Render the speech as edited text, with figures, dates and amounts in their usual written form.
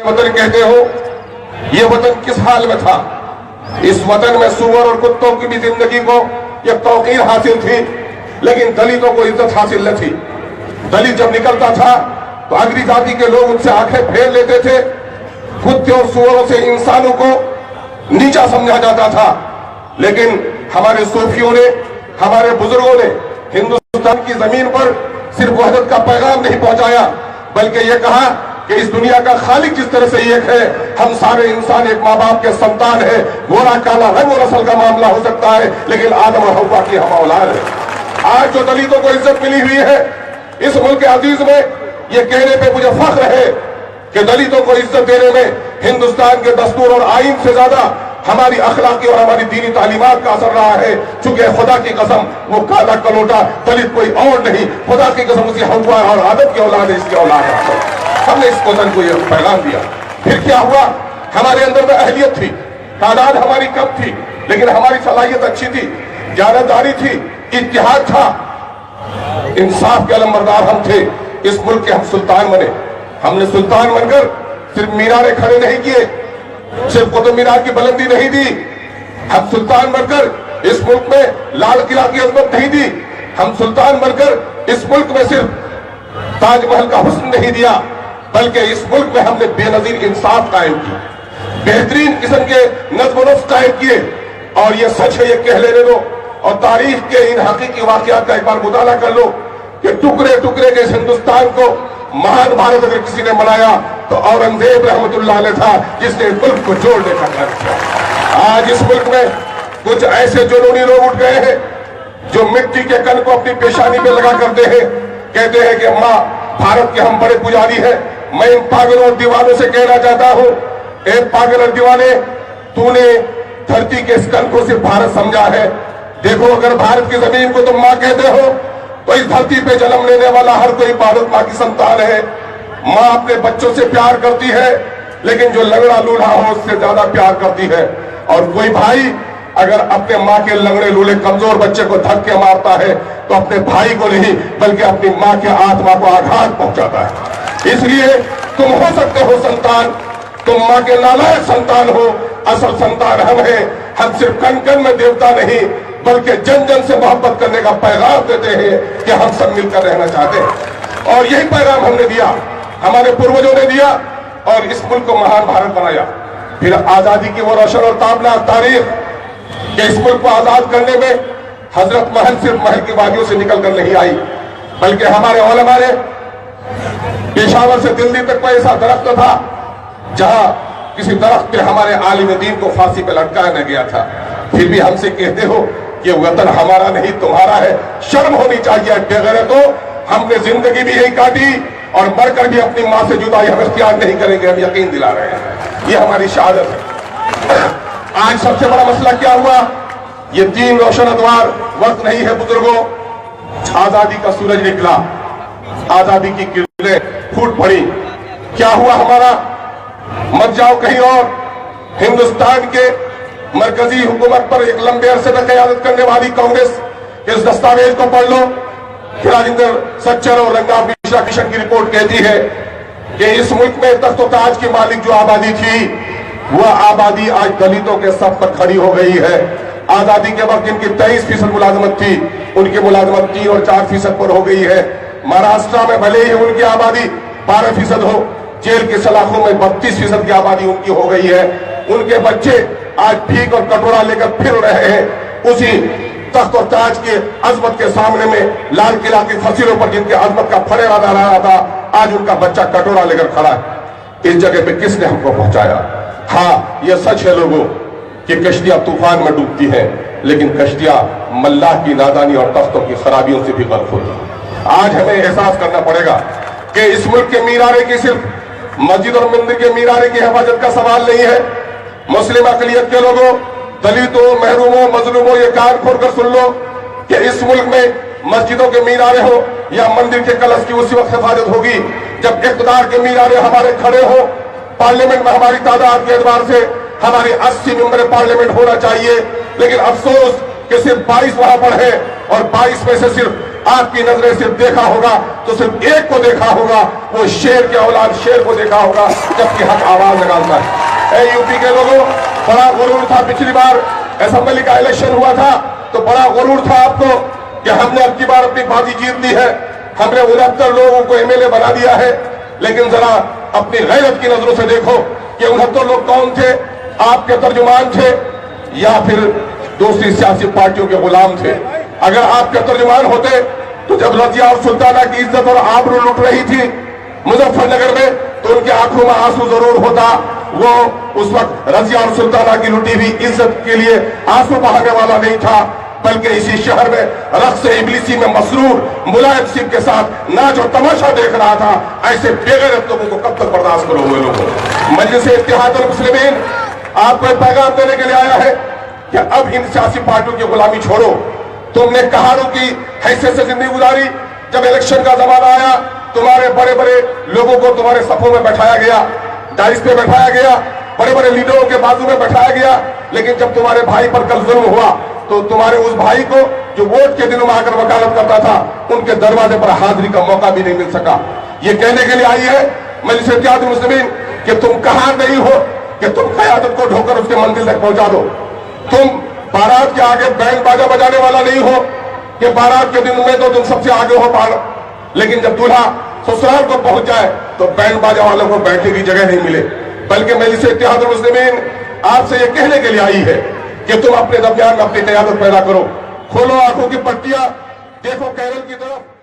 वतन कहते हो, ये वतन किस हाल में था? इस वतन में सूअर और कुत्तों की भी जिंदगी को यह तौकीर हासिल थी, लेकिन दलितों को इज्जत हासिल न थी। दलित जब निकलता था तो अगली जाति के लोग उनसे आंखें फेर लेते थे। कुत्ते और सूअरों से इंसानों को नीचा समझा जाता था। लेकिन हमारे सूफियों ने, हमारे बुजुर्गों ने हिंदुस्तान की जमीन पर सिर्फ वहदत का पैगाम नहीं पहुंचाया, बल्कि यह कहा कि इस दुनिया का खालिक जिस तरह से एक है, हम सारे इंसान एक माँ बाप के संतान है। गोरा काला रंग और नस्ल का मामला हो सकता है, लेकिन आदम और हव्वा की हम औलाद है। आज जो दलितों को इज्जत मिली हुई है इस मुल्क अजीज में, ये कहने पे मुझे फख्र है कि दलितों को इज्जत देने में हिंदुस्तान के दस्तूर और आईन से ज्यादा हमारी अखलाकी और हमारी दीनी तालीमात का असर रहा है। चूंकि खुदा की कसम वो काला कलोटा दलित कोई और नहीं, खुदा की कसम उसी हव्वा और आदम की औलाद है, इसकी औलाद है। हमने इस वतन को यह पैगाम दिया। फिर क्या हुआ? हमारे अंदर में अहलियत थी, तादाद हमारी कम थी, लेकिन हमारी सलाहियत अच्छी थी, जानदारी थी, इत्तेहाद था, इंसाफ के अलमबरदार हम थे। इस मुल्क के हम सुल्तान बने। हमने सुल्तान बनकर सिर्फ मीनारे खड़े नहीं किए, सिर्फ कुतुब मीनार की बुलंदी नहीं दी। हम सुल्तान बनकर इस मुल्क में लाल किला की अजमत नहीं दी। हम सुल्तान बनकर इस मुल्क में सिर्फ ताजमहल का हुस्न नहीं दिया, बल्कि इस मुल्क में हमने बेनजीर इंसाफ कायम की, बेहतरीन किस्म के नज़्म व नस्क़ कायम किए। और ये सच है, ये कह लेने दो, और तारीख के इन हकीकी वाक़यात का एक बार मुताला कर लो कि टुकड़े टुकड़े के इस हिंदुस्तान को महान भारत अगर किसी ने बनाया तो औरंगजेब रहमतुल्लाह अलैह था, जिसने मुल्क को जोड़ने का काम किया। आज इस मुल्क में कुछ ऐसे जुनूनी लोग उठ गए हैं जो मिट्टी के कण को अपनी पेशानी पे लगा करते हैं, कहते हैं कि माँ भारत के हम बड़े पुजारी हैं। मैं इन पागलों और दीवानों से कहना चाहता हूं, ए पागल और दीवाने, तूने धरती के इस कण को सिर्फ भारत समझा है। देखो, अगर भारत की जमीन को तुम माँ कहते हो तो इस धरती पे जन्म लेने वाला हर कोई भारत माँ की संतान है। माँ अपने बच्चों से प्यार करती है, लेकिन जो लंगड़ा लूल्हा हो उससे ज्यादा प्यार करती है। और कोई भाई अगर अपने माँ के लंगड़े लूले कमजोर बच्चे को धक्के मारता है तो अपने भाई को नहीं बल्कि अपनी माँ के आत्मा को आघात पहुंचाता है। इसलिए तुम हो सकते हो संतान, तुम माँ के नालायक संतान हो, असल संतान हम हैं। हम सिर्फ कण कण में देवता नहीं बल्कि जन जन से मोहब्बत करने का पैगाम देते हैं कि हम सब मिलकर रहना चाहते हैं। और यही पैगाम हमने दिया, हमारे पूर्वजों ने दिया, और इस मुल्क को महान भारत बनाया। फिर आजादी की वो रोशन और ताबनाक तारीख कि इस मुल्क को आजाद करने में हजरत महल सिर्फ महल की वादियों से निकल कर नहीं आई, बल्कि हमारे उलमा ने पेशावर से दिल्ली तक कोई ऐसा दरख्त था जहां किसी दरख्त पे हमारे आलिम दीन को फांसी पे लटकाया न गया था। फिर भी हमसे कहते हो कि वतन हमारा नहीं तुम्हारा है। शर्म होनी चाहिए बेगैरतो। हमने जिंदगी भी यही काटी और मरकर भी अपनी माँ से जुदाई हम इख्तियार नहीं करेंगे, हम यकीन दिला रहे हैं। ये हमारी शहादत है। आज सबसे बड़ा मसला क्या हुआ? ये 3 रोशन अतवार वक्त नहीं है बुजुर्गों। आजादी का सूरज निकला, आजादी की किरणें फूट पड़ी। क्या हुआ हमारा? मत जाओ कहीं और। हिंदुस्तान के मरकजी हुकूमत पर एक लंबे अरसे तक क़यादत करने वाली कांग्रेस, इस दस्तावेज को पढ़ लो। राजेंद्र सच्चर और रंगा मिश्रा किशन की रिपोर्ट कहती है कि इस मुल्क में तख्त और ताज की मालिक जो आबादी थी, वह आबादी आज दलितों के सफ पर खड़ी हो गई है। आजादी के वक्त इनकी 23% मुलाजमत थी, उनकी मुलाजमत 3 और 4% पर हो गई है। महाराष्ट्र में भले ही उनकी आबादी 12% हो, जेल के सलाखों में 32% की आबादी उनकी हो गई है। उनके बच्चे आज भीख और कटोरा लेकर फिर रहे हैं उसी तख्त और ताज की अजमत के सामने में। लाल किला की फसीलों पर जिनके अजमत का फरेरा रहा था, आज उनका बच्चा कटोरा लेकर खड़ा है। इस जगह पे किसने हमको पहुंचाया? हाँ, यह सच है लोगों कि कश्तियां तूफान में डूबती हैं, लेकिन कश्तियां मल्लाह की नादानी और तख्तों की खराबियों से भी गर्क होती हैं। आज हमें एहसास करना पड़ेगा कि इस मुल्क के मीनारे की सिर्फ मस्जिद और मंदिर के मीनारे की हिफाजत का सवाल नहीं है। मुस्लिम अकलियत के लोगों, दलितों, महरूमों, मजलूमों, ये कान खोलकर सुन लो कि इस मुल्क में मस्जिदों के मीनारे हो या मंदिर के कलश की उसी वक्त हिफाजत होगी जब इक़्तिदार के मीनारे हमारे खड़े हो। पार्लियामेंट में हमारी तादाद के एतबार से हमारे 80 मेंबर पार्लियामेंट होना चाहिए, लेकिन अफसोस कि सिर्फ 22 वहां पर है और 22 में से सिर्फ आपकी नजरें सिर्फ देखा होगा तो सिर्फ एक को देखा होगा, वो शेर के औलाद शेर को देखा होगा जबकि हक आवाज लगाता है। यूपी के लोगों, बड़ा गुरूर था, पिछली बार असेंबली का इलेक्शन हुआ था तो बड़ा गुरूर था आपको कि हमने अब की बार अपनी बाजी जीत ली है, हमने 69 लोगों को एमएलए बना दिया है। लेकिन जरा अपनी गैरत की नजरों से देखो कि 69 लोग कौन थे, आपके तर्जुमान थे या फिर दूसरी सियासी पार्टियों के गुलाम थे। अगर आपके तर्जुमान होते तो जब रजिया और सुल्ताना की इज्जत और आबरू लुट रही थी मुजफ्फरनगर में, तो उनकी आंखों में आंसू जरूर होता। वो उस वक्त रजिया और सुल्ताना की लुटी हुई इज्जत के लिए आंसू बहाने वाला नहीं था, बल्कि इसी शहर में रक्स इबलीसी में मसरूर मुलायम सिंह के साथ नाच और तमाशा देख रहा था। ऐसे बेगैरत लोगों को कब तक बर्दाश्त करोगे लोगों। मजलिस इत्तेहादुल मुस्लिमीन आपको एक पैगाम देने के लिए आया है कि अब इन सियासी पार्टियों की गुलामी छोड़ो। तुमने कहारों की हैसियत से जिंदगी गुजारी, जब इलेक्शन का जमाना आया तुम्हारे बड़े बड़े लोगों को तुम्हारे सफों में बैठाया गया, डाइस पे बैठाया गया, बड़े बड़े लीडरों के बाजू में बैठाया गया। लेकिन जब तुम्हारे भाई पर कल जुल्म हुआ तो तुम्हारे उस भाई को जो वोट के दिनों में आकर वकालत करता था, उनके दरवाजे पर हाजिरी का मौका भी नहीं मिल सका। ये कहने के लिए आई है मजलिस इत्तेहादुल मुस्लिमीन कि तुम कहां नहीं हो कि तुम क़यादत को ढोकर उसके मंजिल तक पहुंचा दो। तुम बारात के आगे बैंड बाजा बजाने वाला नहीं हो कि बारात के दिन में तो तुम सबसे आगे हो पार, लेकिन जब दूल्हा ससुराल को पहुंच जाए तो बैंड बाजा वालों को बैठने की जगह नहीं मिले। बल्कि मजलिस इत्तेहादुल मुस्लिमीन आपसे यह कहने के लिए आई है कि तुम अपने दरमियान में अपनी क़यादत पैदा करो। खोलो आंखों की पट्टियां, देखो केरल की तरफ।